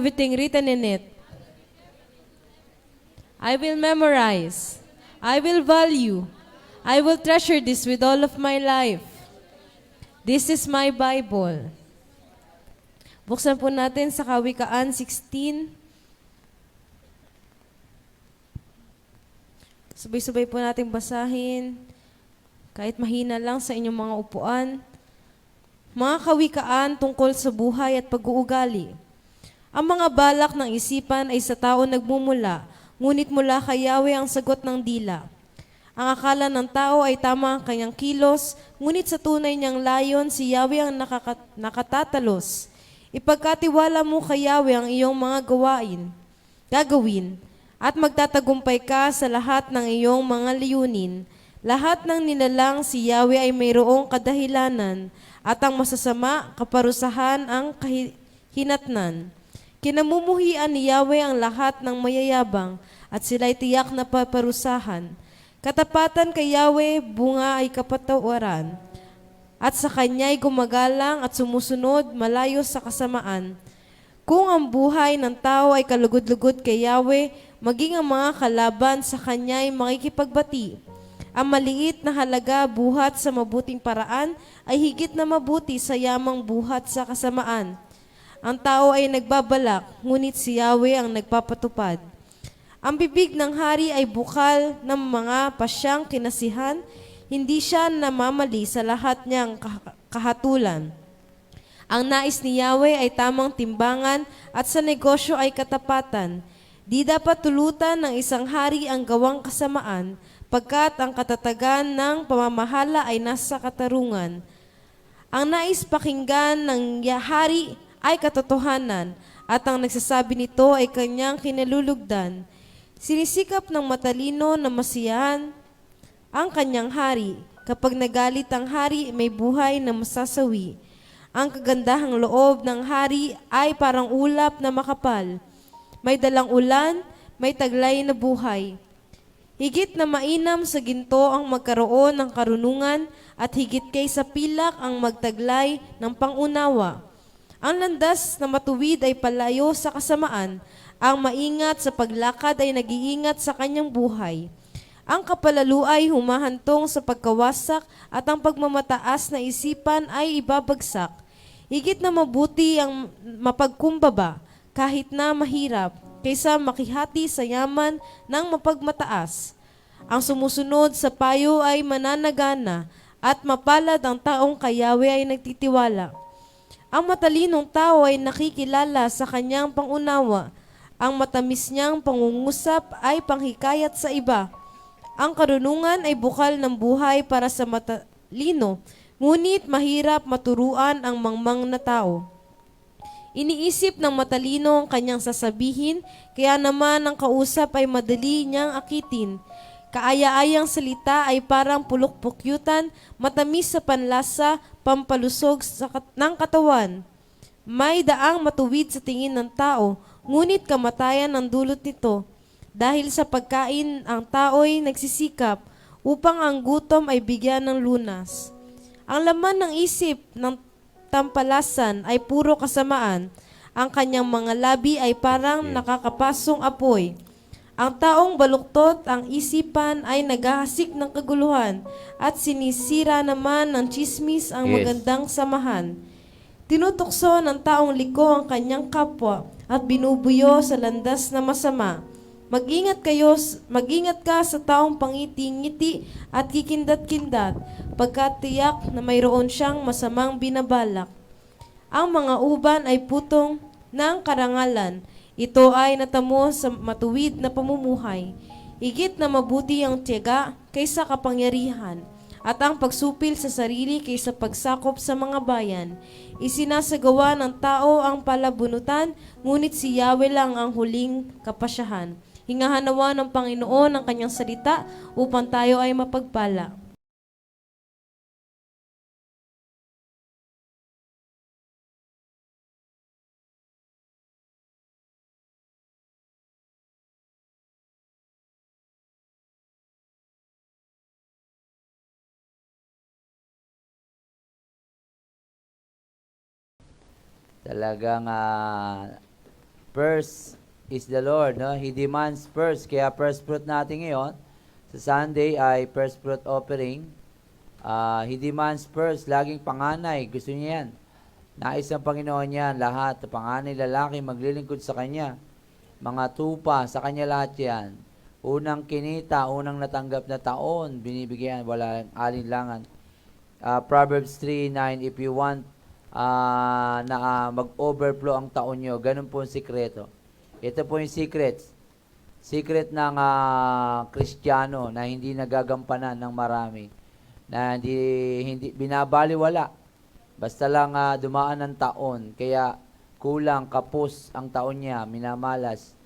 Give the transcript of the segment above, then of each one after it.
everything written in it. I will memorize. I will value. I will treasure this with all of my life. This is my Bible. Buksan po natin sa Kawikaan 16. Sabay-sabay po natin basahin. Kahit mahina lang sa inyong mga upuan. Mga kawikaan tungkol sa buhay at pag-uugali. Ang mga balak ng isipan ay sa tao nagmumula, ngunit mula kay Yahweh ang sagot ng dila. Ang akala ng tao ay tama ang kanyang kilos, ngunit sa tunay niyang layon si Yahweh ang nakatatalos. Ipagkatiwala mo kay Yahweh ang iyong mga gagawin, at magtatagumpay ka sa lahat ng iyong mga layunin. Lahat ng nilalang si Yahweh ay mayroong kadahilanan, at ang masasama, kaparusahan ang hinatnan. Kinamumuhian ni Yahweh ang lahat ng mayayabang, at sila'y tiyak na paparusahan. Katapatan kay Yahweh, bunga ay kapatawaran, at sa Kanya'y gumagalang at sumusunod malayo sa kasamaan. Kung ang buhay ng tao ay kalugod-lugod kay Yahweh, maging ang mga kalaban sa Kanya'y makikipagbati. Ang maliit na halaga buhat sa mabuting paraan ay higit na mabuti sa yamang buhat sa kasamaan. Ang tao ay nagbabalak, ngunit si Yahweh ang nagpapatupad. Ang bibig ng hari ay bukal ng mga pasyang kinasihan, hindi siya namamali sa lahat niyang kahatulan. Ang nais ni Yahweh ay tamang timbangan at sa negosyo ay katapatan. Di dapat tulutan ng isang hari ang gawang kasamaan, pagkat ang katatagan ng pamamahala ay nasa katarungan. Ang nais pakinggan ng hari ay katotohanan, at ang nagsasabi nito ay kanyang kinalulugdan. Sinisikap ng matalino na masiyahan ang kanyang hari. Kapag nagalit ang hari, may buhay na masasawi. Ang kagandahang loob ng hari ay parang ulap na makapal. May dalang ulan, may taglay na buhay. Higit na mainam sa ginto ang magkaroon ng karunungan, at higit kay sa pilak ang magtaglay ng pangunawa. Ang landas na matuwid ay palayo sa kasamaan. Ang maingat sa paglakad ay nag-iingat sa kanyang buhay. Ang kapalalo ay humahantong sa pagkawasak, at ang pagmamataas na isipan ay ibabagsak. Higit na mabuti ang mapagkumbaba kahit na mahirap, kaysa makihati sa yaman ng mapagmataas. Ang sumusunod sa payo ay mananagana, at mapalad ang taong kay Yahweh ay nagtitiwala. Ang matalinong tao ay nakikilala sa kanyang pangunawa. Ang matamis niyang pangungusap ay panghikayat sa iba. Ang karunungan ay bukal ng buhay para sa matalino, ngunit mahirap maturuan ang mangmang na tao. Iniisip ng matalino ang kanyang sasabihin, kaya naman ang kausap ay madali niyang akitin. Kaaya-ayang salita ay parang pulok-pukyutan, matamis sa panlasa, pampalusog ng katawan. May daang matuwid sa tingin ng tao, ngunit kamatayan ang dulot nito. Dahil sa pagkain, ang tao'y nagsisikap upang ang gutom ay bigyan ng lunas. Ang laman ng isip ng tampalasan ay puro kasamaan. Ang kanyang mga labi ay parang nakakapasong apoy. Ang taong baluktot ang isipan ay naghahasik ng kaguluhan, at sinisira naman ng tsismis ang magandang samahan. Tinutukso ng taong liko ang kanyang kapwa, at binubuyo sa landas na masama. Mag-ingat ka sa taong pangiti-ngiti at kikindat-kindat, pagkat tiyak na mayroon siyang masamang binabalak. Ang mga uban ay putong ng karangalan. Ito ay natamo sa matuwid na pamumuhay. Higit na mabuti ang tiyaga kaysa kapangyarihan, at ang pagsupil sa sarili kaysa pagsakop sa mga bayan. Isinasagawa ng tao ang palabunutan, ngunit si Yahweh lang ang huling kapasyahan. Hingahanawa ng Panginoon ang kanyang salita upang tayo ay mapagpala. Talagang First is the Lord, no? He demands first. Kaya first fruit natin ngayon, sa Sunday ay first fruit offering. He demands first, laging panganay. Gusto niya yan. Nais ng Panginoon yan, lahat. Panganay, lalaki, maglilingkod sa Kanya. Mga tupa, sa Kanya lahat yan. Unang kinita, unang natanggap na taon, binibigyan, wala alinlangan. Proverbs 3:9, if you want na mag-overflow ang taon nyo, ganun po ang sikreto. Ito po yung secret ng Kristiyano na hindi nagagampanan ng marami, na hindi binabaliwala. Basta lang dumaan ng taon, kaya kulang, kapos ang taon niya, minamalas,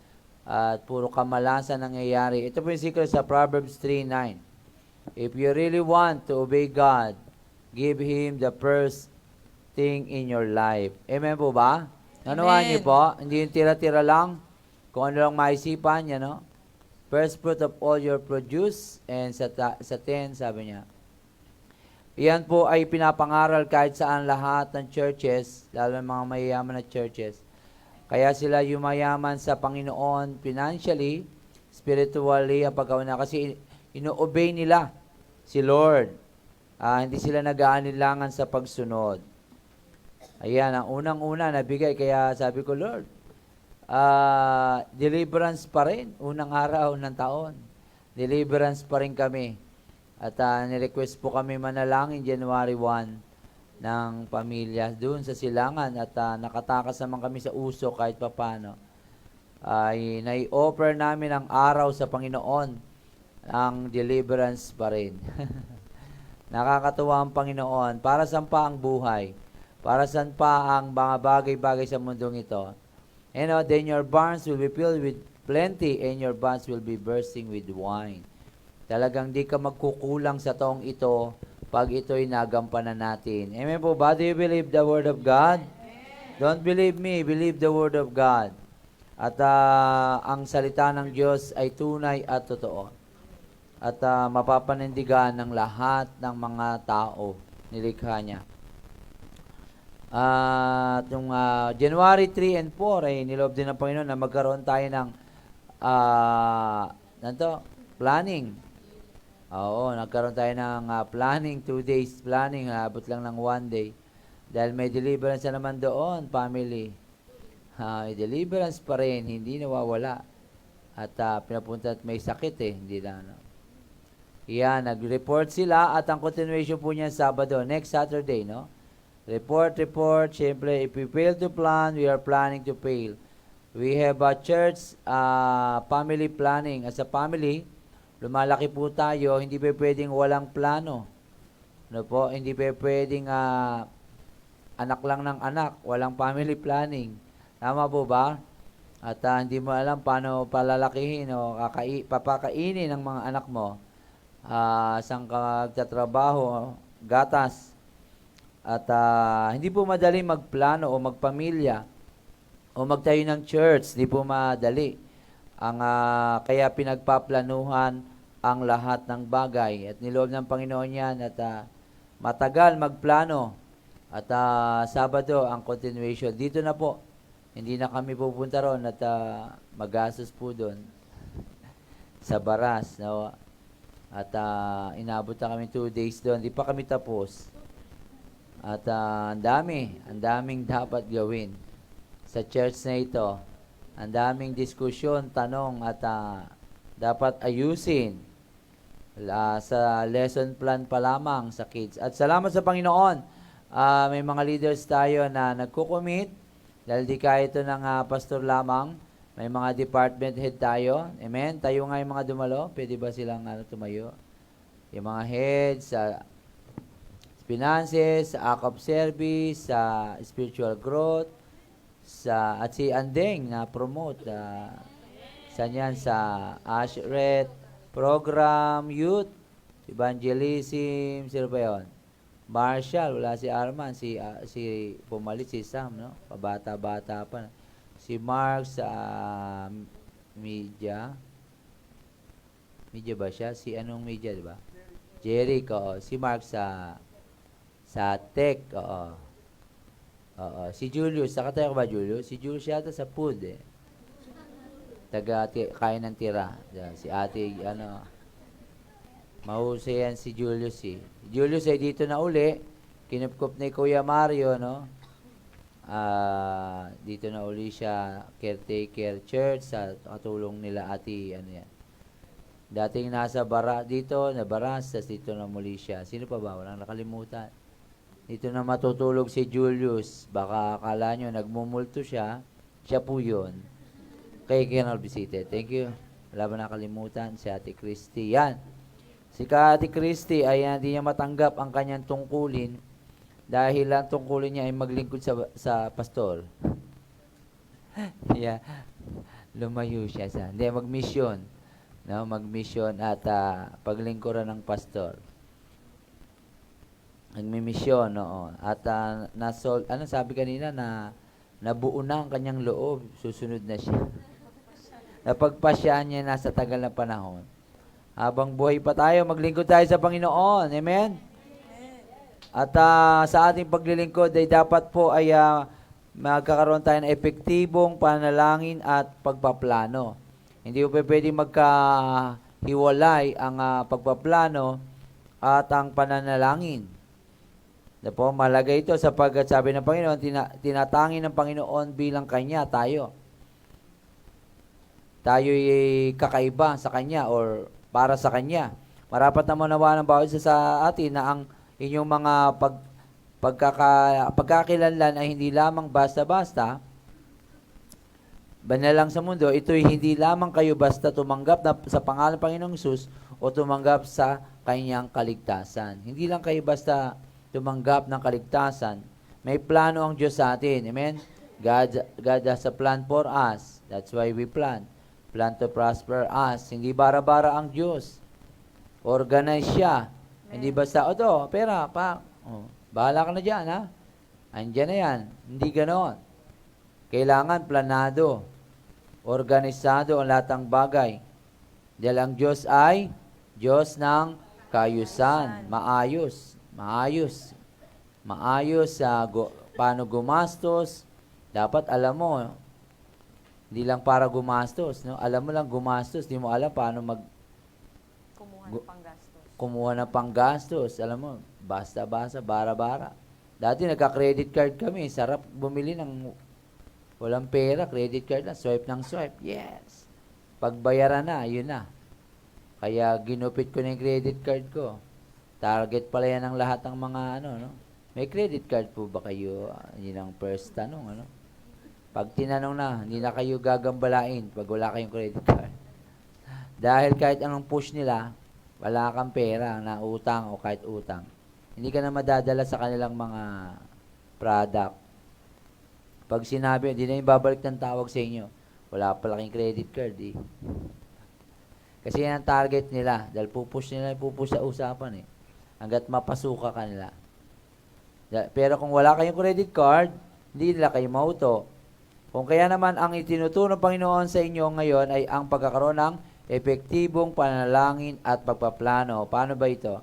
at puro kamalasan nangyayari. Ito po yung secret sa Proverbs 3:9. If you really want to obey God, give Him the first thing in your life. Amen po ba? Nanuhan niyo po? Hindi yung tira-tira lang, kung ano lang maisipan niya, no? First fruit of all your produce, and sa 10, sabi niya, iyan po ay pinapangaral kahit saan lahat ng churches, lalo ng mga mayayaman na churches. Kaya sila yumayaman sa Panginoon financially, spiritually, ang pagkauna. Kasi ino-obey nila si Lord. Hindi sila nag-aanilangan sa pagsunod. Ayan, ang unang-una nabigay. Kaya sabi ko, Lord, deliverance pa rin. Unang araw ng taon. Deliverance pa rin kami. At nirequest po kami manalangin January 1 ng pamilya doon sa Silangan. At nakatakas naman kami sa usok kahit papano. Ay nai-offer namin ang araw sa Panginoon. Ang deliverance pa rin. Nakakatuwa ang Panginoon. Para saan pa ang buhay? Para saan pa ang mga bagay-bagay sa mundong ito? Then your barns will be filled with plenty and your vats will be bursting with wine. Talagang di ka magkukulang sa taong ito pag ito'y nagampanan natin. Amen po ba? Do you believe the Word of God? Don't believe me, believe the Word of God. At ang salita ng Diyos ay tunay at totoo. At mapapanindigan ng lahat ng mga tao nilikha niya. At yung January 3 and 4 ay niloob din ng Panginoon na magkaroon tayo ng planning. Oo, nagkaroon tayo ng planning, 2 days planning, abot lang ng 1 day. Dahil may deliverance na naman doon, family. Deliverance pa rin, hindi nawawala. At pinapunta at may sakit hindi na. Yan, nag-report sila at ang continuation po niya Sabado, next Saturday, no? Report, syempre, if we fail to plan, we are planning to fail. We have a church family planning. As a family, lumalaki po tayo, hindi pa pwedeng walang plano. Ano po? Hindi pa pwedeng anak lang ng anak, walang family planning. Tama po ba? At hindi mo alam paano palalakihin o papakainin ng mga anak mo. Saan ka magtatrabaho, gatas. At hindi po madali magplano o magpamilya o magtayo ng church, hindi po madali. Kaya pinagpaplanuhan ang lahat ng bagay. At niloob ng Panginoon yan at matagal magplano. At Sabado ang continuation. Dito na po. Hindi na kami pupunta ron at magastos po doon sa Baras. No? At inabot na kami 2 days doon. Di pa kami tapos. At ang daming dapat gawin sa church na ito. Ang daming diskusyon, tanong at dapat ayusin sa lesson plan pa lamang sa kids. At salamat sa Panginoon, may mga leaders tayo na nagko-commit dahil di kaya ito ng pastor lamang. May mga department head tayo. Amen? Tayo nga yung mga dumalo. Pwede ba silang tumayo? Yung mga heads sa finances, sa act of service, sa spiritual growth, at si Andeng na promote sa Ashret program, youth, evangelism, sino ba yun? Marshall, wala si Arman, si pumalit si Sam, no? Pabata-bata pa. Si Mark sa media ba siya? Si anong media, di ba? Jeric, si Mark sa tech, Si Julius, saka tayo ba Julius? Si Julius yata sa food kain ng tira. Yan, si ate, mahusay yan si Julius eh. Julius ay dito na uli. Kinupkup ni Kuya Mario, no? Dito na uli siya, caretaker church, sa katulong nila ate, yan. Dating nasa dito, na Baras, tas dito na muli siya. Sino pa ba? Walang nakalimutan. Dito na matutulog si Julius. Baka akala nyo, nagmumulto siya. Siya po yun. Kay Colonel Visite. Thank you. Wala ba nakalimutan? Si Ate Christy. Yan. Si Ate Christy ay hindi niya matanggap ang kanyang tungkulin dahil ang tungkulin niya ay maglingkod sa pastor. Yeah. Lumayo siya sa. Hindi, mag-mission. No, mag-mission at paglingkuran ng pastor. Nagmi-mission, no. At ano sabi kanina na nabuo na ang kanyang loob, susunod na siya. Napagpasyaan niya nasa tagal na panahon. Habang buhay pa tayo, maglingkod tayo sa Panginoon. Amen? At sa ating paglilingkod ay dapat po ay magkakaroon tayo ng epektibong panalangin at pagpaplano. Hindi po pwedeng magkahiwalay ang pagpaplano at ang pananalangin. Po, mahalaga ito sapagkat sabi ng Panginoon, tinatangi ng Panginoon bilang Kanya, tayo. Tayo'y kakaiba sa Kanya or para sa Kanya. Marapat na manawa ng bawat isa sa atin na ang inyong mga pagkakilanlan ay hindi lamang basta-basta, banal lang sa mundo, ito'y hindi lamang kayo basta tumanggap sa pangalan ng Panginoong Hesus o tumanggap sa Kanyang kaligtasan. Hindi lang kayo basta tumanggap ng kaligtasan. May plano ang Diyos sa atin. Amen? God has a plan for us. That's why we plan. Plan to prosper us. Hindi bara-bara ang Diyos. Organize siya. Hindi basta, pera, bahala ka na dyan, ha? Andyan na yan. Hindi ganon. Kailangan planado. Organisado ang lahat ng bagay. Dahil ang Diyos ay Diyos ng kaayusan. Maayos. Paano gumastos. Dapat alam mo, hindi lang para gumastos. No? Alam mo lang gumastos. Hindi mo alam paano kumuha ng panggastos. Alam mo, basta-basta, bara-bara. Dati nagka-credit card kami. Sarap bumili ng walang pera. Credit card na. Swipe ng swipe. Yes. Pagbayaran na, yun na. Kaya ginupit ko na yung credit card ko. Target pala yan ng lahat ng mga no? May credit card po ba kayo? Yun ang first tanong, Pag tinanong na, hindi na kayo gagambalain pag wala kayong credit card. Dahil kahit anong push nila, wala kang pera na utang o kahit utang. Hindi ka na madadala sa kanilang mga product. Pag sinabi, hindi na yung babalik ng tawag sa inyo. Wala pala kayong credit card, Kasi yan ang target nila. Dahil pupush sa usapan, hanggat mapasuka ka nila. Pero kung wala kayong credit card, hindi nila kayo mauto. Kung kaya naman ang itinuturo ng Panginoon sa inyo ngayon ay ang pagkakaroon ng epektibong panalangin at pagpaplano. Paano ba ito?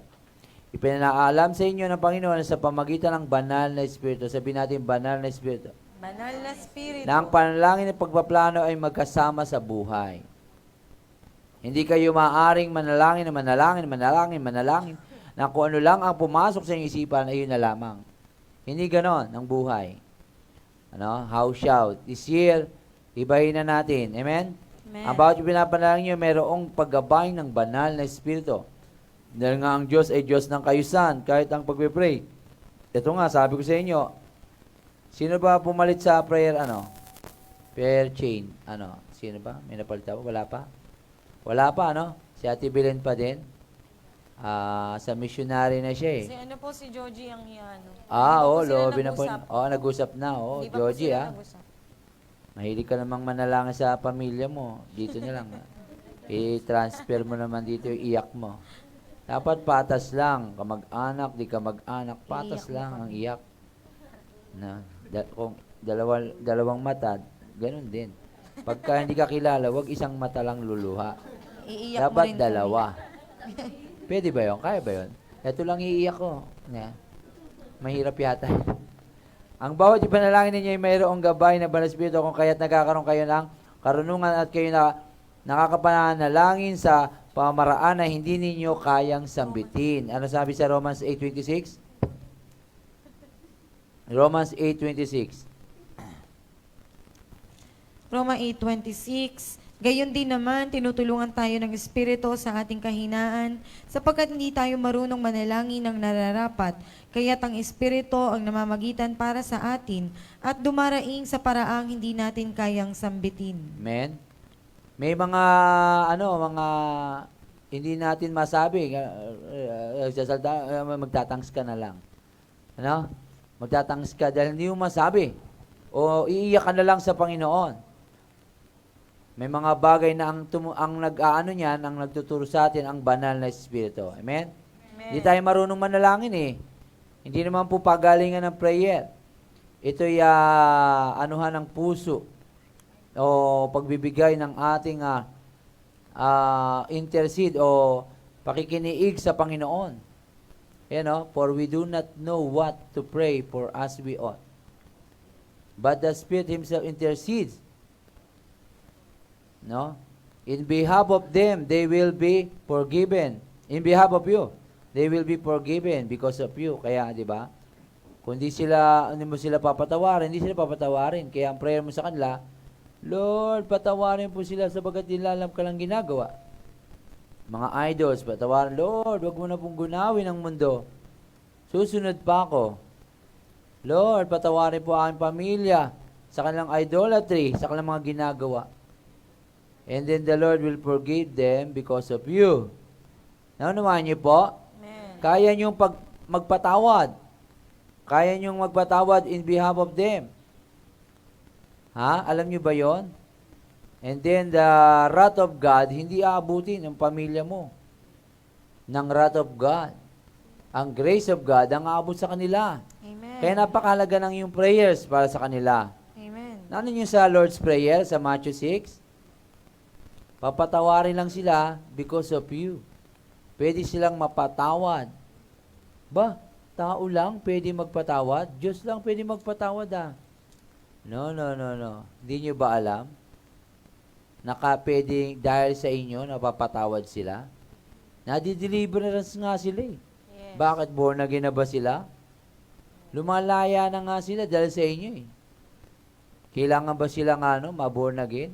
Ipinaalam sa inyo ng Panginoon sa pamagitan ng banal na Espiritu. Sabihin natin, banal na Espiritu. Banal na Espiritu. Na ang panalangin at pagpaplano ay magkasama sa buhay. Hindi kayo maaaring manalangin na kung ano lang ang pumasok sa inyong isipan ay yun na lamang. Hindi ganon ang buhay. House shout. This year, ibahin na natin. Amen? Amen. Ang bawat pinapanalangin nyo, mayroong paggabay ng banal na Espiritu. Dahil nga ang Diyos ay Diyos ng kayusan, kahit ang pagpipray. Ito nga, sabi ko sa inyo, sino ba pumalit sa prayer, prayer chain? Sino ba? May napalit pa? Wala pa, Si Ate Belen pa din. Sa missionary na siya, Si Joji ang lobi na po. Nag-usap na, Joji, Mahilig ka namang manalangin sa pamilya mo. Dito na lang. I-transfer mo naman dito yung iyak mo. Dapat patas lang. Kamag-anak, di kamag-anak. Patas lang ang iyak. Kung dalawang mata, ganun din. Pagka hindi ka kilala, wag isang mata lang luluha. Iiyak Dapat mo rin dalawa. Pwede ba yun? Kaya ba yun? Ito lang iiyak ko. Mahirap yata. Ang bawat ipanalangin ninyo ay mayroong gabay na banal Espiritu kung kaya't nagkakaroon kayo ng karunungan at kayo na nakakapanalangin sa pamamaraan na hindi ninyo kayang sambitin. Ano sabi sa Romans 8:26? Romans 8:26. Roma 8:26. Gayon din naman, tinutulungan tayo ng Espiritu sa ating kahinaan, sapagkat hindi tayo marunong manalangin ng nararapat, kaya't ang Espiritu ang namamagitan para sa atin at dumaraing sa paraang hindi natin kayang sambitin. Amen? May mga, mga hindi natin masabi. Magtatangs ka na lang. Ano? Magtatangs ka dahil hindi mo masabi. O iiyak ka na lang sa Panginoon. May mga bagay na ang nagtuturo sa atin, ang banal na Espiritu. Amen? Hindi tayo marunong manalangin eh. Hindi naman po pagalingan ng prayer. Ito'y anuhan ng puso o pagbibigay ng ating intercede o pakikiniig sa Panginoon. For we do not know what to pray for as we ought. But the Spirit Himself intercedes. No? In behalf of them, they will be forgiven. In behalf of you, they will be forgiven because of you. Kaya, di ba? Kung hindi mo sila papatawarin, hindi sila papatawarin. Kaya ang prayer mo sa kanila, Lord, patawarin po sila sabagat nilalam ka lang ginagawa. Mga idols, patawarin, Lord, wag mo na pong gunawin ang mundo. Susunod pa ako. Lord, patawarin po ang pamilya sa kanilang idolatry, sa kanilang mga ginagawa. And then the Lord will forgive them because of you. Naunawahan niyo po? Amen. Kaya niyong magpatawad. Kaya niyong magpatawad in behalf of them. Alam niyo ba yon? And then the wrath of God, hindi aabutin ang pamilya mo ng wrath of God. Ang grace of God ang aabot sa kanila. Amen. Kaya napakahalaga ng yung prayers para sa kanila. Amen. Ano niyo sa Lord's Prayer sa Matthew 6? Papatawarin lang sila because of you. Pwede silang mapatawad. Ba, tao lang pwede magpatawad? Diyos lang pwede magpatawad No. Hindi nyo ba alam? Pwede dahil sa inyo, napapatawad sila? Nadi-deliverance nga sila eh. Yes. Bakit born again na ba sila? Lumalaya na nga sila dahil sa inyo eh. Kailangan ba silang ma-born again?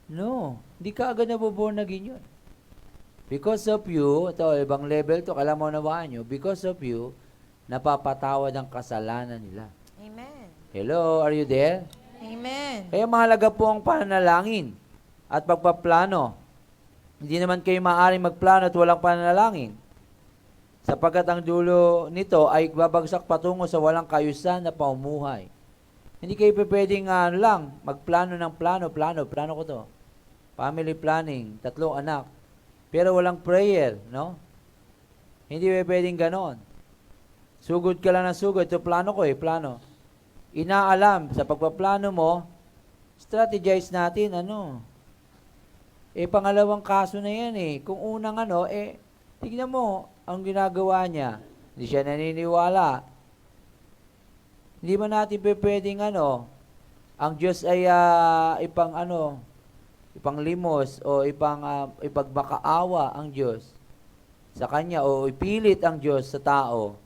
No. Hindi ka agad naboborn again yun. Because of you, ito, ibang level to, kailangan mo nawaan nyo, because of you, napapatawad ang kasalanan nila. Amen. Hello, are you there? Amen. Kaya mahalaga po ang pananalangin at pagpaplano. Hindi naman kayo maaaring magplano at walang pananalangin. Sapagkat ang dulo nito ay babagsak patungo sa walang kayusan na pamumuhay. Hindi kayo pwedeng magplano ng plano ko to. Family planning, 3 anak. Pero walang prayer, no? Hindi pwedeng ganon. Sugod ka lang ng sugod. Ito plano ko plano. Inaalam, sa pagpaplano mo, strategize natin, pangalawang kaso na yan Kung unang tignan mo, ang ginagawa niya, hindi siya naniniwala. Hindi ba natin pwedeng ang Diyos ay ipanglimos o ipagmakaawa ang Diyos sa Kanya o ipilit ang Diyos sa tao.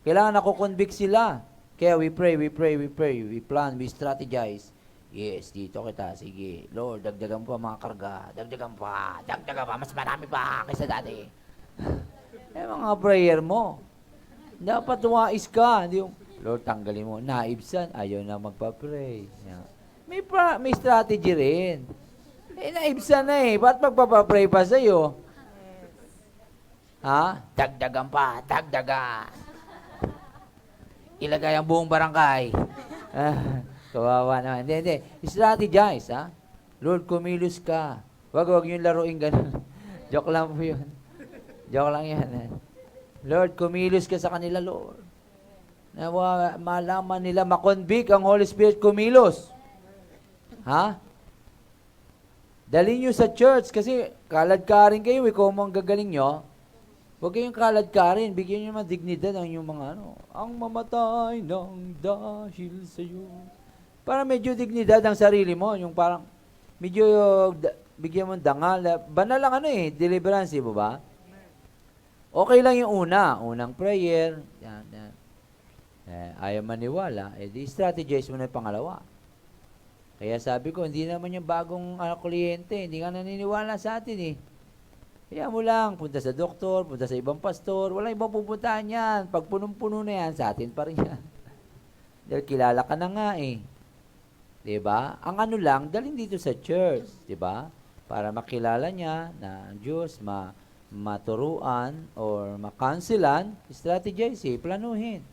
Kailangan nakukonvict sila. Kaya we pray, we plan, we strategize. Yes, dito kita, sige. Lord, dagdagan pa mga karga, dagdagan pa, mas marami pa kaysa dati. Mga prayer mo. Dapat wais ka. Hindi yung, Lord, tanggalin mo. Naibsan, ayaw na magpa-pray. May strategy rin. Naibsan na ba't magpapapray pa sa'yo? Dagdagan pa, dagdagan. Ilagay ang buong barangay. Kawawa naman. Hindi. Strategize, Lord, kumilos ka. Wag yung laruin ganun. Joke lang po yun. Joke lang yan. Lord, kumilos ka sa kanila, Lord. Na malaman nila, makonvict ang Holy Spirit kumilos. Dali nyo sa church kasi kalad ka rin kayo. Kung ang gagaling nyo, huwag kayong kalad ka rin. Bigyan nyo naman dignidad ang yung mga ang mamatay ng dahil sa'yo. Para medyo dignidad ang sarili mo. Yung parang, medyo bigyan mo ng dangal. Banal lang deliverance, di ba? Okay lang yung unang prayer, yan. Ayaw maniwala, di strategize mo na yung pangalawa. Kaya sabi ko, hindi naman yung bagong kliyente, hindi ka naniniwala sa atin Kaya mo lang, punta sa doktor, punta sa ibang pastor, walang ibang pupuntahan yan. Pag punong-puno na yan, sa atin pa rin yan. Dahil kilala ka na nga Diba? Ang lang, dalhin dito sa church, diba? Para makilala niya na ang Diyos, maturuan or makanselan, strategize planuhin.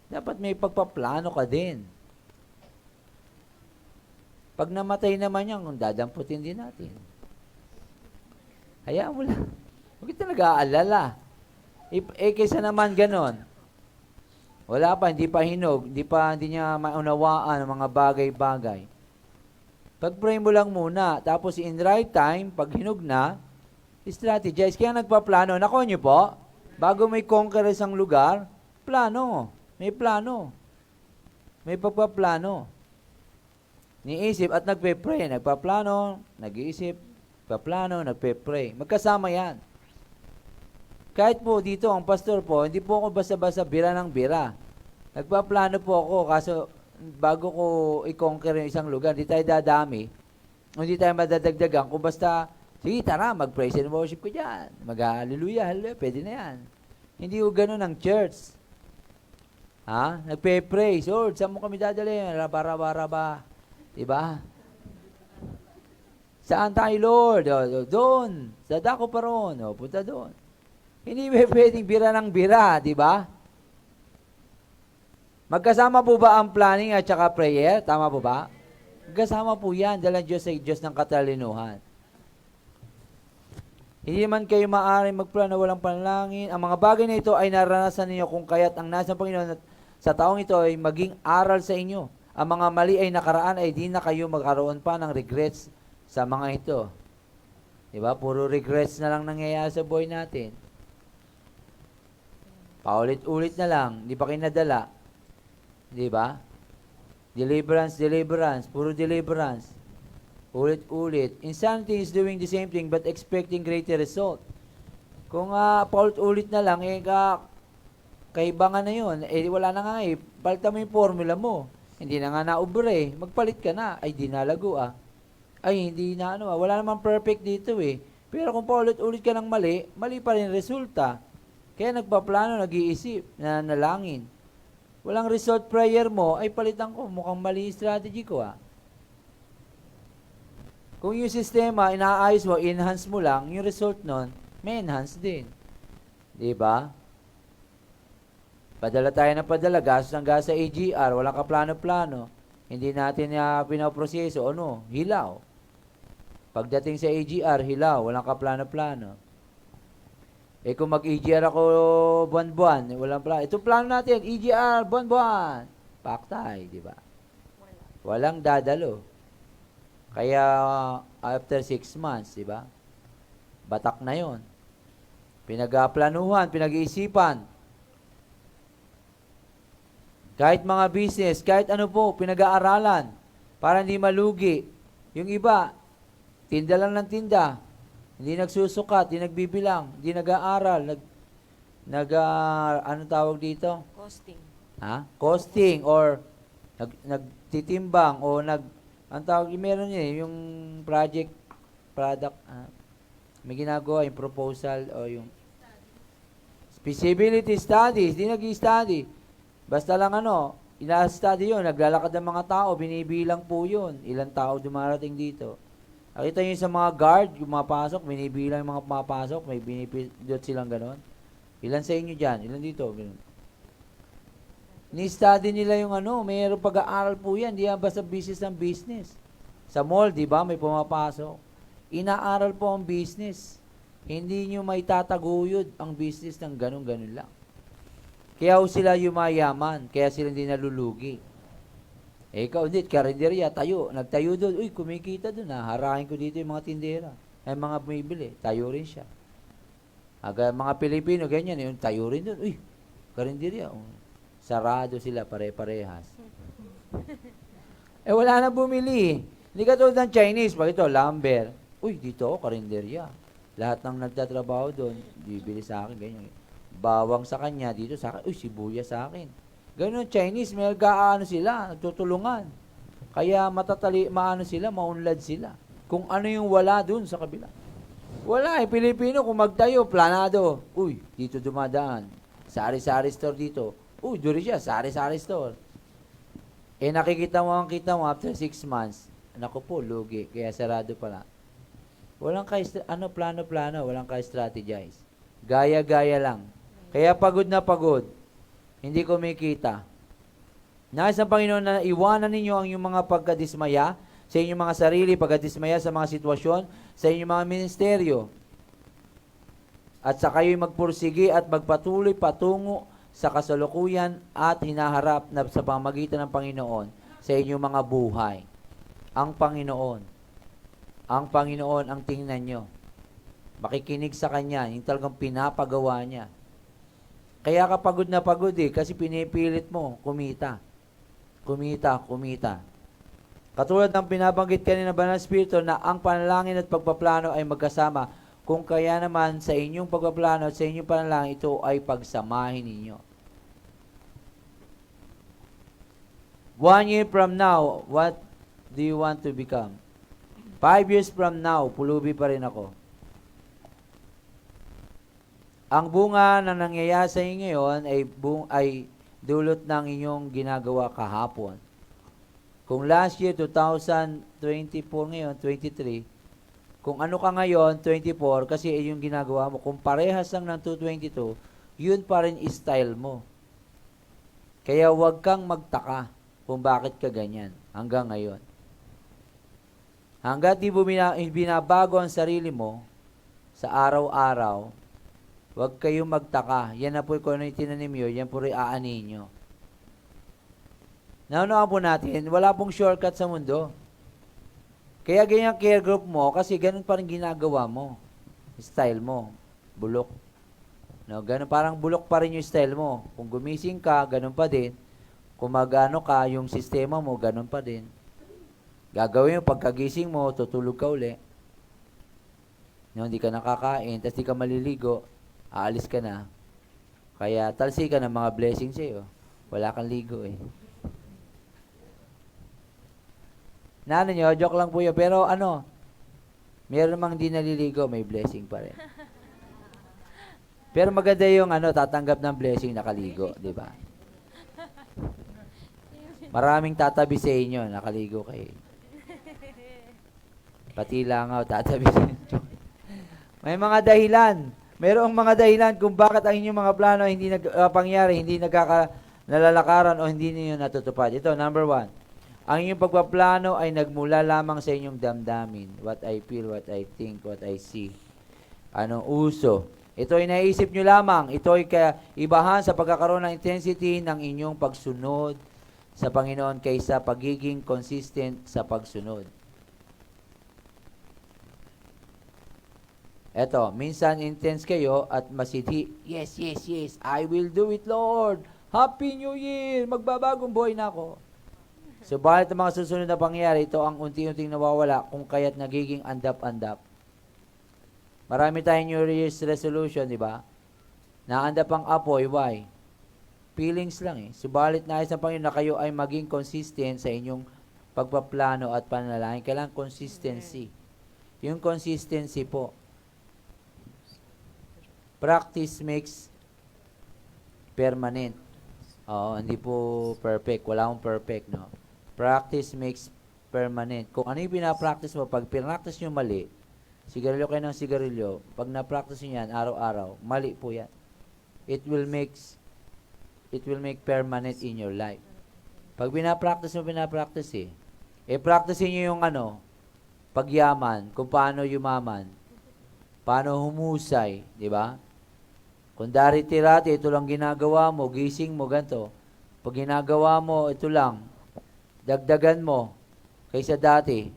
Dapat may pagpaplano ka din. Pag namatay naman yan, dadamputin din natin. Hayaan mo lang. Huwag ka nag-aalala. Kaysa naman ganon. Wala pa, hindi pa hinog, hindi niya maunawaan ang mga bagay-bagay. Pag-pray mo lang muna, tapos in right time, pag hinog na, strategize. Kaya nagpaplano. Nako nyo po, bago may conquer isang lugar, plano. May plano. May pagpaplano. Niisip at nagpe-pray. Nagpaplano, nag-iisip, paplano, nagpe-pray. Magkasama yan. Kahit po dito, ang pastor po, hindi po ako basta-basta bira ng bira. Nagpaplano po ako, kaso bago ko i-conquer yung isang lugar, hindi tayo dadami, hindi tayo madadagdagan, kung basta, sige, tara, mag-praise and worship ko dyan. Mag-hallelujah, hallelujah, pwede na yan. Hindi ko ganun ang church. Nagpe-praise, Lord, saan mo kami dadalhin? Raba. Diba? Saan tayo, Lord? Doon. Sa dako pa ron. Punta doon. Hindi pwedeng bira ng bira, di ba? Magkasama po ba ang planning at saka prayer? Tama po ba? Magkasama po yan dahil ang Diyos ay Diyos ng katalinuhan. Hindi man kayo maaaring magplano walang panalangin. Ang mga bagay na ito ay naranasan ninyo kung kaya't ang nasa Panginoon at sa taong ito ay maging aral sa inyo. Ang mga mali ay nakaraan ay di na kayo magkaroon pa ng regrets sa mga ito. Diba? Puro regrets na lang nangyayari sa buhay natin. Paulit-ulit na lang. Di pa kayo nadala. Diba? Deliverance. Puro deliverance. Ulit-ulit. Insanity is doing the same thing but expecting greater result. Kung paulit-ulit na lang, kaibangan na yun. Wala na nga palitan mo yung formula mo. Hindi na nga naubre. Magpalit ka na. Ay, di nalago Ay, hindi na wala namang perfect dito Pero kung paulit-ulit ka ng mali pa rin resulta. Kaya nagpaplano, nag-iisip, nanalangin. Walang result prayer mo, ay palitan ko, mukhang mali yung strategy ko Kung yung sistema, inaayos mo, enhance mo lang, yung result nun, may enhance din. Diba? Padala tayo ng padala, gastos ng gas sa AGR, walang kaplano-plano. Hindi natin pinaproseso, hilaw. Pagdating sa AGR, hilaw, walang kaplano-plano. Kung mag-EGR ako buwan-buwan, walang plano. Ito plano natin, EGR, buwan-buwan. Paktay, di ba? Walang dadalo. Kaya, after 6 months, di ba? Batak na yon. Pinag-aplanuhan, pinag-iisipan. Kahit mga business, kahit ano po, pinag-aaralan para hindi malugi. Yung iba, tinda lang ng tinda. Hindi nagsusukat, hindi nagbibilang, hindi nag-aaral, anong tawag dito? Costing. Costing or nagtitimbang o ang tawag, meron yung product, may ginagawa, yung proposal o yung feasibility studies, hindi nag-i-study. Basta lang ina-study yun, naglalakad ng mga tao, binibilang po yun, ilang tao dumarating dito. Nakita nyo sa mga guard, yung mapasok, binibilang yung mga pumapasok, may binipindot silang ganon. Ilan sa inyo dyan? Ilan dito? Ni-study nila yung mayroong pag-aaral po yan, di yan basta business ng business. Sa mall, di ba, may pumapasok. Inaaral po ang business. Hindi nyo may tataguyod ang business ng ganon-ganon lang. Kaya sila yumayaman, kaya sila hindi nalulugi. Ikaw, hindi, karinderya, nagtayo doon, kumikita doon, harahin ko dito yung mga tindera, ay mga bumibili, tayo rin siya. Mga Pilipino, ganyan, yung tayo rin doon, karinderya, sarado sila, pare-parehas. Wala na bumili. Hindi ka tulad ng Chinese, pag ito, lumber. Uy, dito ako, karinderya. Lahat ng nagtatrabaho doon, bibili sa akin, ganyan. Bawang sa kanya, dito sa akin, uy, sibuyas sa akin. Ganun, Chinese, may nag-aano sila, nagtutulungan. Kaya maano sila, maunlad sila. Kung ano yung wala doon sa kabila. Wala eh, Pilipino, kung magtayo, planado. Uy, dito dumadaan. Sari-sari store dito. Uy, duri siya, sari-sari store. Eh, nakikita mo after 6 months, naku po, lugi, kaya sarado pala. Walang plano-plano, walang ka-strategize. Gaya-gaya lang. Kaya pagod na pagod, hindi kumikita. Nais ng Panginoon na iwanan ninyo ang inyong mga pagkadismaya sa inyong mga sarili, pagkadismaya sa mga sitwasyon, sa inyong mga ministeryo. At sa kayo'y magpursigi at magpatuloy patungo sa kasalukuyan at hinaharap na sa pamagitan ng Panginoon sa inyong mga buhay. Ang Panginoon ang tingnan nyo. Makikinig sa Kanya, yung talagang pinapagawa niya. Kaya ka pagod na pagod kasi pinipilit mo, kumita. Katulad ng binabanggit kanina Banal na Espiritu na ang panalangin at pagpaplano ay magkasama. Kung kaya naman sa inyong pagpaplano at sa inyong panalangin, ito ay pagsamahin ninyo. 1 year from now, what do you want to become? 5 years from now, pulubi pa rin ako. Ang bunga na nangyayari sa inyo ngayon ay dulot ng inyong ginagawa kahapon. Kung last year, 2024 ngayon, 23, kung ano ka ngayon, 24, kasi yung ginagawa mo, kung parehas lang ng 222, yun pa rin style mo. Kaya huwag kang magtaka kung bakit ka ganyan hanggang ngayon. Hanggat di binabago ang sarili mo sa araw-araw, huwag kayong magtaka. Yan na po kung ano yung tinanim nyo, yan po rin aanin nyo. Naunawaan po natin, wala pong shortcut sa mundo. Kaya ganyan care group mo, kasi ganun pa rin ginagawa mo. Style mo, bulok. No, ganun, parang bulok pa rin yung style mo. Kung gumising ka, ganun pa din. Kung mag-ano ka, yung sistema mo, ganun pa din. Gagawin mo, pagkagising mo, tutulog ka uli. No, hindi ka nakakain, tapos di ka maliligo, aalis ka na. Kaya talsi ka ng mga blessings sa'yo. Wala kang ligo eh. Nano nyo, joke lang po yun. Pero meron mang di naliligo, may blessing pa rin. Pero maganda yung tatanggap ng blessing nakaligo, di ba? Maraming tatabi sa inyo, nakaligo kayo. Pati langaw, tatabi sa inyo. May mga dahilan. Merong mga dahilan kung bakit ang inyong mga plano hindi pangyari, hindi nalalakaran o hindi niyo natutupad. Ito, number 1. Ang inyong pagpaplano ay nagmula lamang sa inyong damdamin. What I feel, what I think, what I see. Anong uso? Ito ay naisip nyo lamang. Ito ay ibahan sa pagkakaroon ng intensity ng inyong pagsunod sa Panginoon kaysa pagiging consistent sa pagsunod. Eto, minsan intense kayo at masidhi, yes, yes, yes, I will do it, Lord. Happy New Year! Magbabagong buhay na ako. Subalit ang mga susunod na pangyayari, ito ang unti-unting nawawala kung kaya't nagiging andap-andap. Marami tayong New Year's resolution, di ba? Naandap ang apoy, why? Feelings lang eh. Subalit nais ng Panginoon na kayo ay maging consistent sa inyong pagpaplano at panalangin. Kailangan consistency. Yung consistency po. Practice makes permanent. Oo, hindi po perfect. Wala akong perfect, no? Practice makes permanent. Kung ano yung pinapractice mo, pag pinapractice nyo mali, sigarilyo kayo ng sigarilyo, pag na-practice nyo yan, araw-araw, mali po yan. It will make permanent in your life. Pag pinapractice practice nyo yung pagyaman, kung paano yumaman, paano humusay, di ba? Kung dati-rati, ito lang ginagawa mo, gising mo, ganito. Pag ginagawa mo, ito lang, dagdagan mo, kaysa dati.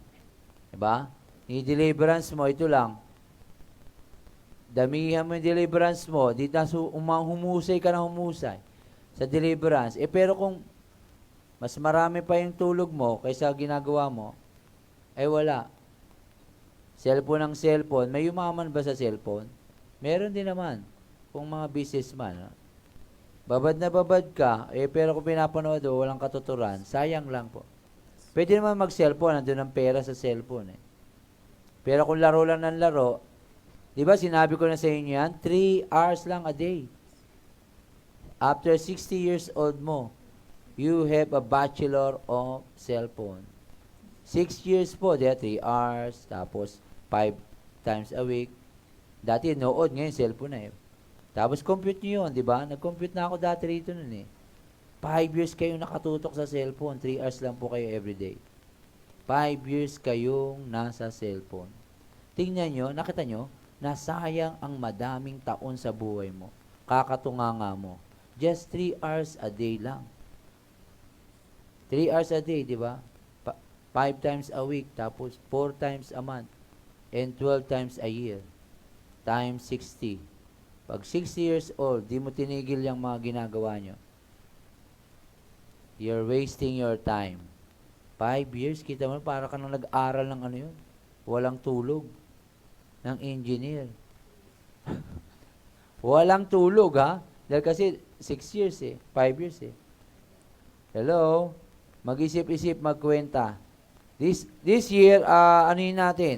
Diba? I-deliverance mo, ito lang. Damihan mo yung deliverance mo, dito humusay ka na humusay sa deliverance. Pero kung mas marami pa yung tulog mo kaysa ginagawa mo, Ay wala. Cellphone ng cellphone. May yumaman ba sa cellphone? Meron din naman. Kung mga businessman. Babad na babad ka, pero kung pinapanood walang katuturan, sayang lang po. Pwede naman mag-cellphone, nandun ang pera sa cellphone. Pero kung laro lang ng laro, di ba sinabi ko na sa inyo yan, 3 hours lang a day. After 60 years old mo, you have a bachelor of cellphone. 6 years po, 3 hours, tapos 5 times a week. Dati nood, ngayon cellphone na Tapos compute nyo yun, di ba? Nag-compute na ako dati rito nun 5 years kayong nakatutok sa cellphone, 3 hours lang po kayo everyday. 5 years kayong nasa cellphone. Tingnan nyo, nakita nyo, nasayang ang madaming taon sa buhay mo. Kakatunganga mo. Just 3 hours a day lang. 3 hours a day, di ba? 5 times a week, tapos 4 times a month, and 12 times a year, times 60. Pag 60 years old, di mo tinigil yung mga ginagawa nyo. You're wasting your time. 5 years, kita mo, para ka nang nag-aral ng ano yun. Walang tulog. Ng engineer. Walang tulog, ha? Dahil kasi 6 years 5 years Hello? Mag-isip-isip, magkwenta. This year, ano yun natin?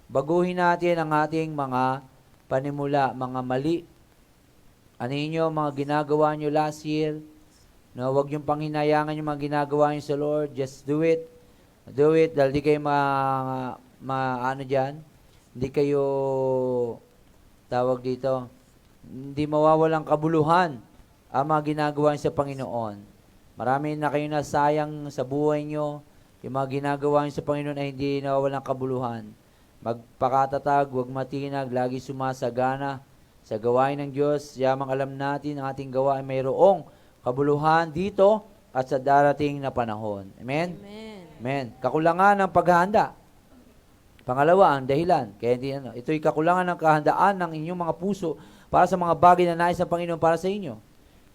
Baguhin natin ang ating mga panimula, mga mali. Ano yun yung mga ginagawa nyo last year? No, wag yung panghinayangan yung mga ginagawa nyo sa Lord. Just do it. Do it dahil di kayo ano dyan. Hindi kayo tawag dito. Hindi mawawalang kabuluhan ang mga ginagawa nyo sa Panginoon. Marami na kayo nasayang sa buhay nyo. Yung mga ginagawa nyo sa Panginoon ay hindi nawawalang kabuluhan. Magpakatatag, huwag matinag, lagi sumasagana sa gawain ng Diyos. Yamang alam natin ang ating gawa ay mayroong kabuluhan dito at sa darating na panahon. Amen? Amen. Amen. Kakulangan ng paghahanda. Pangalawa, ang dahilan. Kaya ito'y kakulangan ng kahandaan ng inyong mga puso para sa mga bagay na nais ng Panginoon para sa inyo.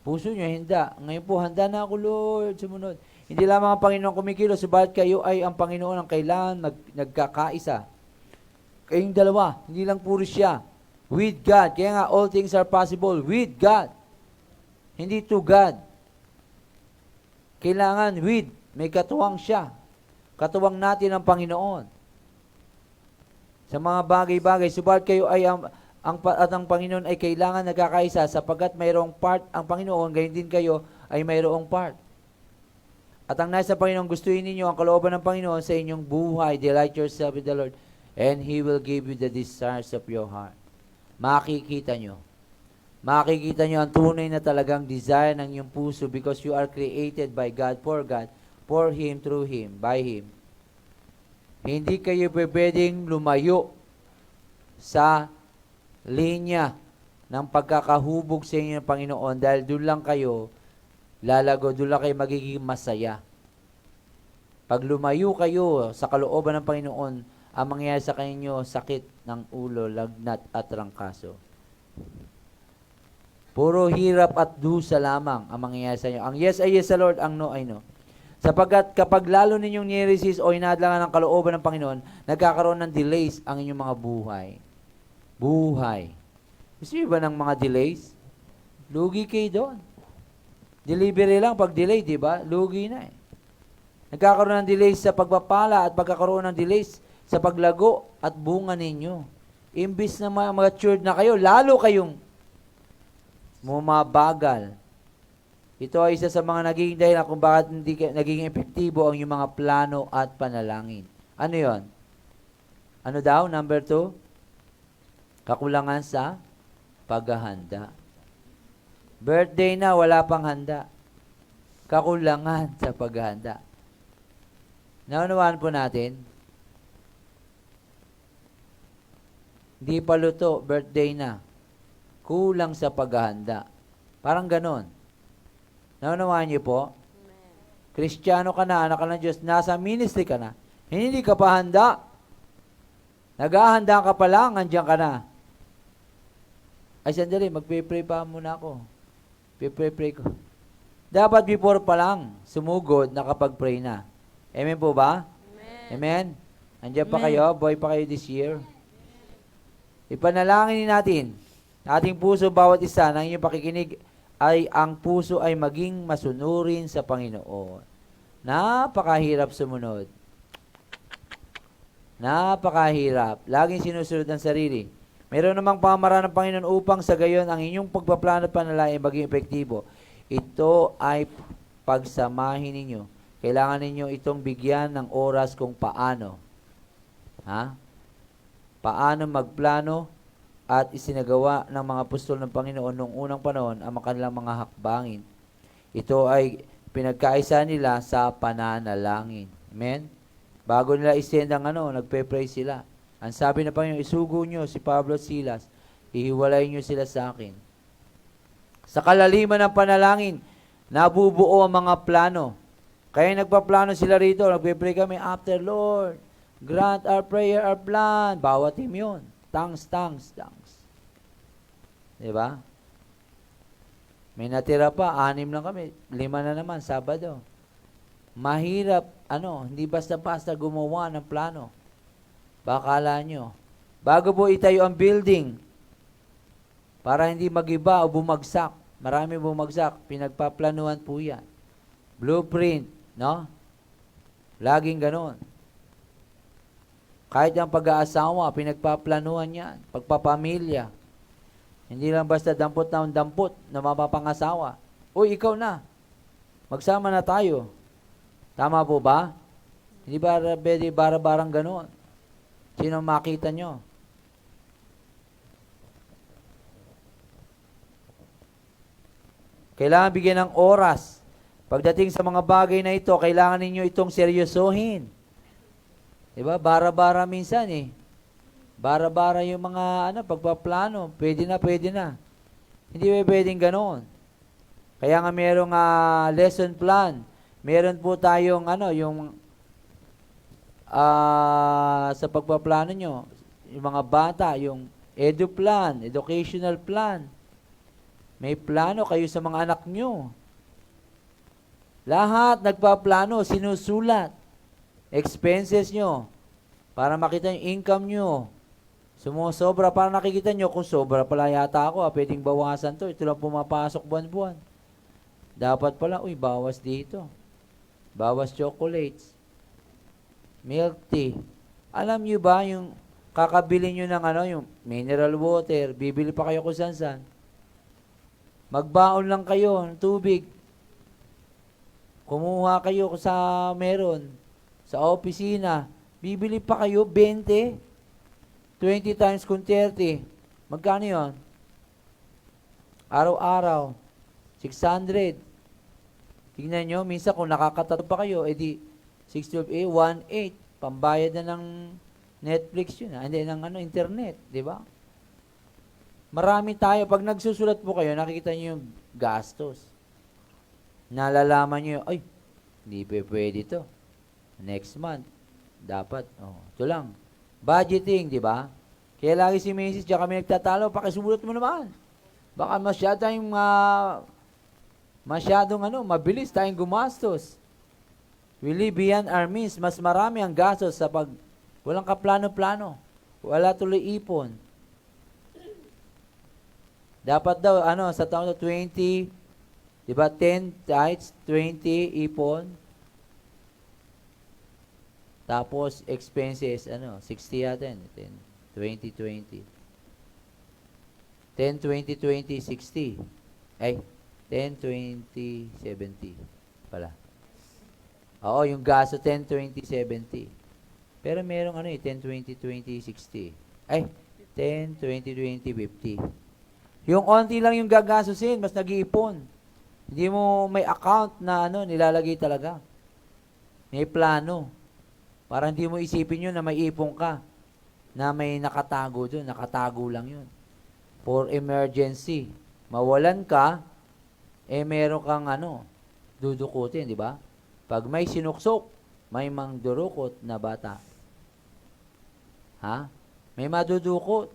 Puso nyo, handa. Ngayon po, handa na ako, Lord, sumunod. Hindi lamang ang Panginoon kumikilos, subalit kayo ay ang Panginoon ang kailangan nagkakaisa. Kayong dalawa, hindi lang puro siya. With God. Kaya nga, all things are possible with God. Hindi to God. Kailangan with. May katuwang siya. Katuwang natin ang Panginoon. Sa mga bagay-bagay, subalit kayo ay ang Panginoon ay kailangan nagkakaisa sapagkat mayroong part ang Panginoon, gayon din kayo ay mayroong part. At ang nasa Panginoon, gustuhin ninyo ang kalooban ng Panginoon sa inyong buhay. Delight yourself in the Lord, and He will give you the desires of your heart. Makikita nyo. Makikita nyo ang tunay na talagang desire ng iyong puso because you are created by God, for Him, through Him, by Him. Hindi kayo pwedeng lumayo sa linya ng pagkakahubog sa inyo ng Panginoon dahil doon lang kayo lalago, doon lang kayo magiging masaya. Pag lumayo kayo sa kalooban ng Panginoon, ang mangyayari sa kanyo sakit ng ulo, lagnat at trangkaso. Puro hirap at dusa lamang ang mangyayari sa inyo. Ang yes ay yes sa Lord, ang no ay no. Sapagkat kapag lalo ninyong niresist o inadlangan ng kalooban ng Panginoon, nagkakaroon ng delays ang inyong mga buhay. Buhay. Gusto niyo ba ng mga delays? Lugi kayo doon. Delivery lang, pag delay, di ba? Lugi na Nagkakaroon ng delays sa pagpapala at pagkakaroon ng delays sa paglago at bunga ninyo. Imbis na matured na kayo, lalo kayong mumabagal. Ito ay isa sa mga naging dahilan kung bakit hindi naging epektibo ang yung mga plano at panalangin. Ano yon? Ano daw? Number 2? Kakulangan sa paghahanda. Birthday na, wala pang handa. Kakulangan sa paghahanda. Naunawaan po natin, hindi pa luto, birthday na. Kulang sa paghahanda. Parang ganon. Naunawaan niyo po? Kristiyano ka na, anak ka ng Diyos, nasa ministry ka na, hindi ka pa handa. Naghahanda ka pa lang, andyan ka na. Ay, sandali, magpe-pray pa muna ako. Pray ko. Dapat before pa lang, sumugod, nakapag-pray na. Amen po ba? Amen. Amen? Andiyan pa Amen. kayo? Boy pa kayo this year? Ipanalangin natin, ating puso bawat isa ng inyong pakikinig ay ang puso ay maging masunurin sa Panginoon. Napakahirap sumunod. Napakahirap. Laging sinusunod ang sarili. Meron namang pamaraan ng Panginoon upang sa gayon ang inyong pagpaplano at panalangin ay maging epektibo. Ito ay pagsamahin ninyo. Kailangan ninyo itong bigyan ng oras kung paano. Ha? Paano magplano at isinagawa ng mga apostol ng Panginoon noong unang panahon ang kanilang mga hakbangin. Ito ay pinagkaisa nila sa pananalangin. Amen? Bago nila isend ang nagpe-pray sila. Ang sabi na Panginoon, isugo nyo si Pablo at Silas, ihiwalay nyo sila sa akin. Sa kalaliman ng panalangin, nabubuo ang mga plano. Kaya nagpaplano sila rito, nagpe-pray kami, after Lord, grant our prayer, our plan. Bawat team yun. Tangs. Diba? May natira pa, 6 lang kami. 5 na naman, Sabado. Mahirap, hindi basta-basta gumawa ng plano. Bakala nyo. Bago po itayo ang building, para hindi magiba o bumagsak, marami bumagsak, pinagpaplanuhan po yan. Blueprint, no? Laging ganon. Kahit ang pag-aasawa, pinagpaplanuhan yan. Pagpapamilya. Hindi lang basta dampot na mapapangasawa. Uy, ikaw na. Magsama na tayo. Tama po ba? Hindi ba pwede bara-barang ganon? Sino makita nyo? Kailangan bigyan ng oras. Pagdating sa mga bagay na ito, kailangan ninyo itong seryosohin. Diba? Bara-bara minsan eh. Bara-bara yung mga pagpaplano. Pwede na. Hindi ba pwedeng ganon? Kaya nga merong lesson plan. Meron po tayong sa pagpaplano nyo, yung mga bata, yung plan, educational plan. May plano kayo sa mga anak nyo. Lahat nagpaplano, sinusulat. Expenses nyo, para makita yung income nyo. Sumusobra, para nakikita nyo kung sobra pala yata ako, pwedeng bawasan to. Ito lang pumapasok buwan-buwan. Dapat pala, bawas dito. Bawas chocolates. Milk tea. Alam nyo ba yung kakabili nyo ng yung mineral water, bibili pa kayo kung saan-saan. Magbaon lang kayo ng tubig. Kumuha kayo sa meron, sa opisina, bibili pa kayo 20, 20 times kung 30. Magkano yun? Araw-araw, 600. Tingnan nyo, minsan kung nakakatato pa kayo, edi 612, 1.8. Pambayad na ng Netflix yun. Hindi, ng internet. Di ba? Marami tayo. Pag nagsusulat po kayo, nakikita nyo yung gastos. Nalalaman nyo, hindi pwede ito. Next month, dapat. Ito lang. Budgeting, di ba? Kaya lagi si Mrs. Diyan kami nagtatalo, pakisulat mo naman. Baka masyadong mabilis tayong gumastos. We live beyond our means. Mas marami ang gastos sa walang kaplano-plano. Wala tuloy ipon. Dapat daw, sa taon na 20, di ba, 10 tithes, 20 ipon. Tapos, expenses, 60 yata, 10, 20, 20. 10, 20, 20, 60. 10, 20, 70 pala. Oo, yung gasto 10, 20, 70. Pero merong 10, 20, 20, 60. 10, 20, 20, 50. Yung onti lang yung gagastusin, mas nag-iipon. Hindi mo may account na nilalagay talaga. May plano. Para hindi mo isipin yun na may ipon ka. Na may nakatago doon. Nakatago lang yun. For emergency. Mawalan ka, meron kang dudukutin, di ba? Pag may sinuksok, may mangdurukot na bata. Ha? May madudukot.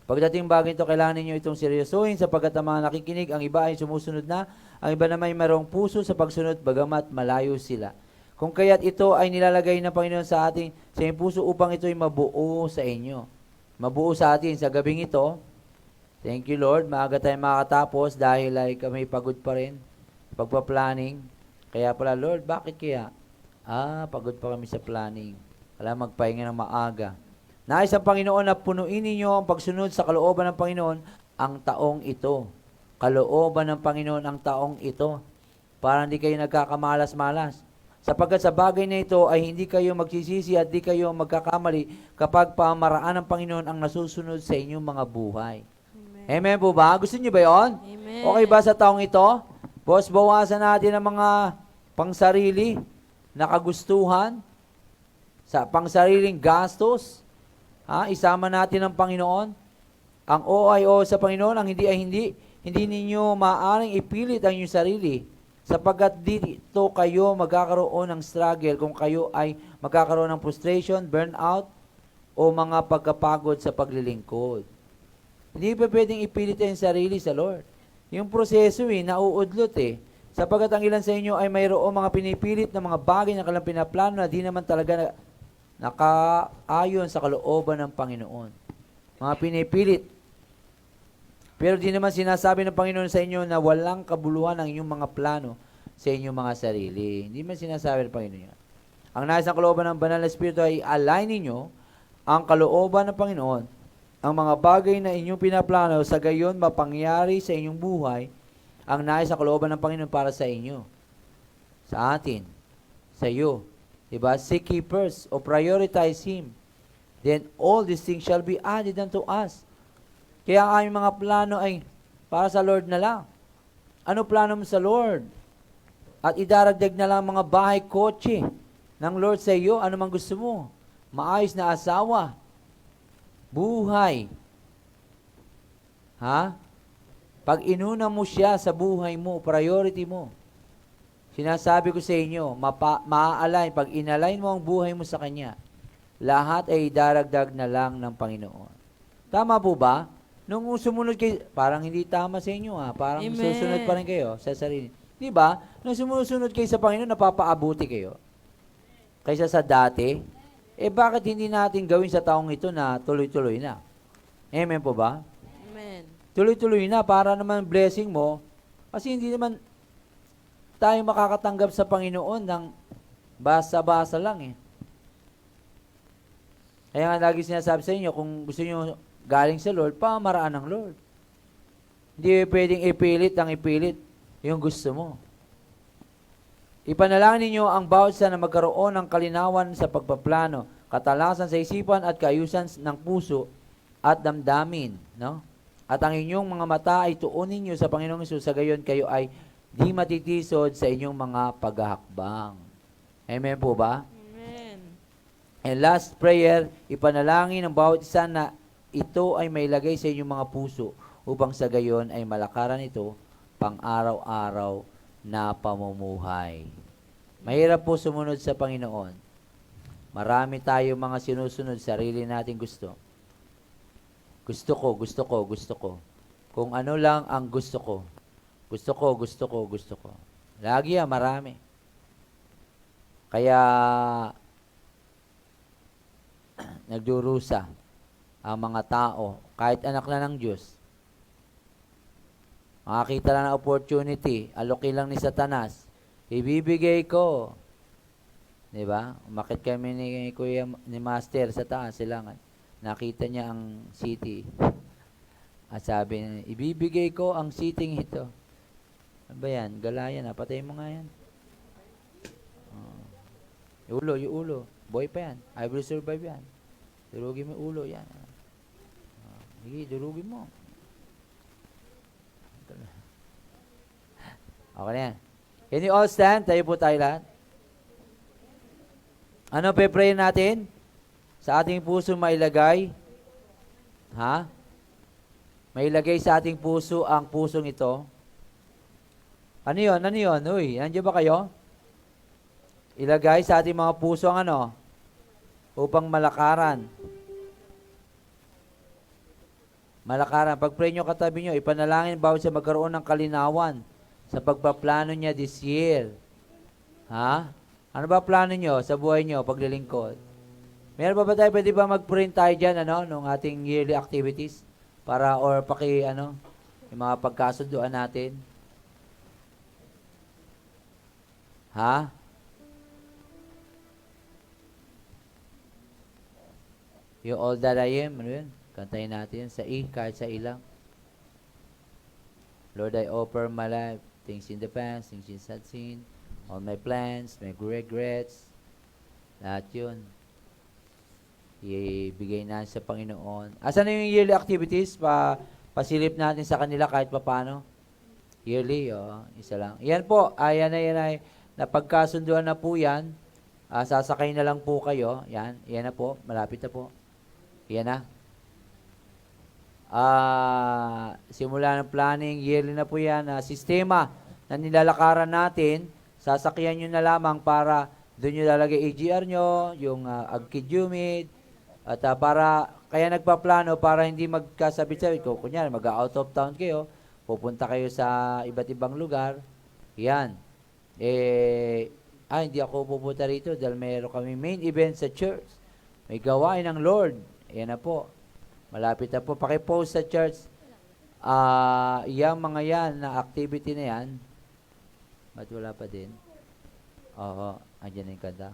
Pagdating bagay ito, kailangan ninyo itong seryosohin sapagkat ang mga nakikinig, ang iba ay sumusunod na, ang iba naman ay mayroong puso sa pagsunod, bagamat malayo sila. Kung kaya't ito ay nilalagay ng Panginoon sa ating sa inyong puso upang ito ay mabuo sa inyo. Mabuo sa atin sa gabing ito. Thank you, Lord. Maaga tayo makatapos dahil ay kami pagod pa rin. Pagpa-planning. Kaya pala, Lord, bakit kaya? Pagod pa kami sa planning. Kailangan magpahinga ng maaga. Nais ang Panginoon na punuin ninyo ang pagsunod sa kalooban ng Panginoon ang taong ito. Kalooban ng Panginoon ang taong ito. Para hindi kayo nagkakamalas-malas. Sapagkat sa bagay na ito ay hindi kayo magsisisi at di kayo magkakamali kapag pamaraan ng Panginoon ang nasusunod sa inyong mga buhay. Amen po ba? Gusto niyo ba yon? Amen. Okay ba sa taong ito? Boss, bawasan natin ang mga pangsarili na kagustuhan, sa pangsariling gastos. Isama natin ang Panginoon. Ang o ay o sa Panginoon, ang hindi ay hindi. Hindi ninyo maaaring ipilit ang inyong sarili sapagkat dito kayo magkakaroon ng struggle kung kayo ay magkakaroon ng frustration, burnout, o mga pagkapagod sa paglilingkod. Hindi pa pwedeng ipilit ang sarili sa Lord. Yung proseso nauudlot sapagkat ang ilan sa inyo ay mayroong mga pinipilit na mga bagay na kanilang pinaplano na di naman talaga nakaayon sa kalooban ng Panginoon. Mga pinipilit. Pero di naman sinasabi ng Panginoon sa inyo na walang kabuluhan ang inyong mga plano sa inyong mga sarili. Hindi man sinasabi ng Panginoon yan. Ang nais ng kalooban ng Banal na Espiritu ay align ninyo ang kalooban ng Panginoon, ang mga bagay na inyong pinaplano, sa gayon mapangyari sa inyong buhay ang nais ng kalooban ng Panginoon para sa inyo, sa atin, sa iyo. Diba? Seek ye first, or prioritize Him. Then all these things shall be added unto us. Kaya ang aming mga plano ay para sa Lord na lang. Ano plano mo sa Lord? At idaragdag na lang mga bahay, kotse ng Lord sa iyo. Ano mang gusto mo? Maayos na asawa. Buhay. Pag inuna mo siya sa buhay mo, priority mo. Sinasabi ko sa inyo, maa-align, pag inalign mo ang buhay mo sa Kanya, lahat ay daragdag na lang ng Panginoon. Tama po ba? Nung sumunod kayo, parang hindi tama sa inyo parang Amen. susunod pa rin kayo sa sarili. Di ba? Nung sumusunod kayo sa Panginoon, napapaabuti kayo. Kaysa sa dati, bakit hindi natin gawin sa taong ito na tuloy-tuloy na? Amen po ba? Amen. Tuloy-tuloy na para naman blessing mo, kasi hindi naman tayo makakatanggap sa Panginoon ng basa-basa lang Kaya nga lagi sinasabi sa inyo, kung gusto nyo galing sa Lord, pamaraan ng Lord. Hindi pwedeng ipilit yung gusto mo. Ipanalangin ninyo ang bawat isa na magkaroon ng kalinawan sa pagpaplano, katalasan sa isipan at kaayusan ng puso at damdamin. No? At ang inyong mga mata ay tuunin nyo sa Panginoong Hesus, sa gayon kayo ay di matitisod sa inyong mga paghahakbang. Amen po ba? Amen. And last prayer, ipanalangin ng bawat isa na ito ay mailagay sa inyong mga puso upang sa gayon ay malakaran ito pang araw-araw na pamumuhay. Mahirap po sumunod sa Panginoon. Marami tayo mga sinusunod, sarili nating gusto. Gusto ko. Kung ano lang ang gusto ko. Gusto ko. Lagi marami. Kaya, nagdurusa ang mga tao, kahit anak na ng Diyos. Makakita lang ng opportunity, aloki lang ni Satanas, ibibigay ko. Diba? Umakit kami ni Master sa taas, silangan. Nakita niya ang city. At sabi niya, ibibigay ko ang seating ito. Ano ba yan? Galayan patay mo nga yan. Yung ulo. Boy pa yan. I will survive yan. Durugin mo yung ulo yan. Sige, durugin mo. Okay na yan. Can you all stand? Tayo po tayo lahat. Ano pe-pray natin? Sa ating puso mailagay? Mailagay sa ating puso ang pusong ito. Ano yun? Uy, nandiyan ba kayo? Ilagay sa ating mga puso ang upang malakaran. Malakaran. Pag-pray nyo katabi nyo, ipanalangin bawat siya magkaroon ng kalinawan sa pagpaplano niya this year. Ha? Ano ba plano nyo sa buhay nyo paglilingkod? Meron ba tayo, pwede ba mag-print tayo dyan, nung ating yearly activities? Para, or yung mga pagkasunduan natin? Ha? Yung all that I am, ano yun? Kantayin natin sa kahit sa ilang. Lord, I offer my life, things in the past, things in not seen, all my plans, my regrets, lahat yun. Ibigay na sa Panginoon. Asan na yung yearly activities? Pasilip natin sa kanila kahit papano. Yearly, isa lang. Yan po, yan ay napagkasunduan na po yan. Sasakay na lang po kayo. Yan na po, malapit na po. Yan na. Simula ng planning, yearly na po yan. Sistema na nilalakaran natin, sasakyan nyo na lamang para doon nyo lalagay AGR nyo, yung Agkid Humid, at kaya nagpaplano para hindi magkasabit-sabit. Kung kunyari, mag-out of town kayo, pupunta kayo sa iba't ibang lugar, yan. Hindi ako pupunta rito dahil mayroon kami main event sa church. May gawain ng Lord. Yan na po. Malapit na po. Pakipost sa church. Yung mga yan na activity na yan. Ba't wala pa din? Oo, andyan na yung kanta.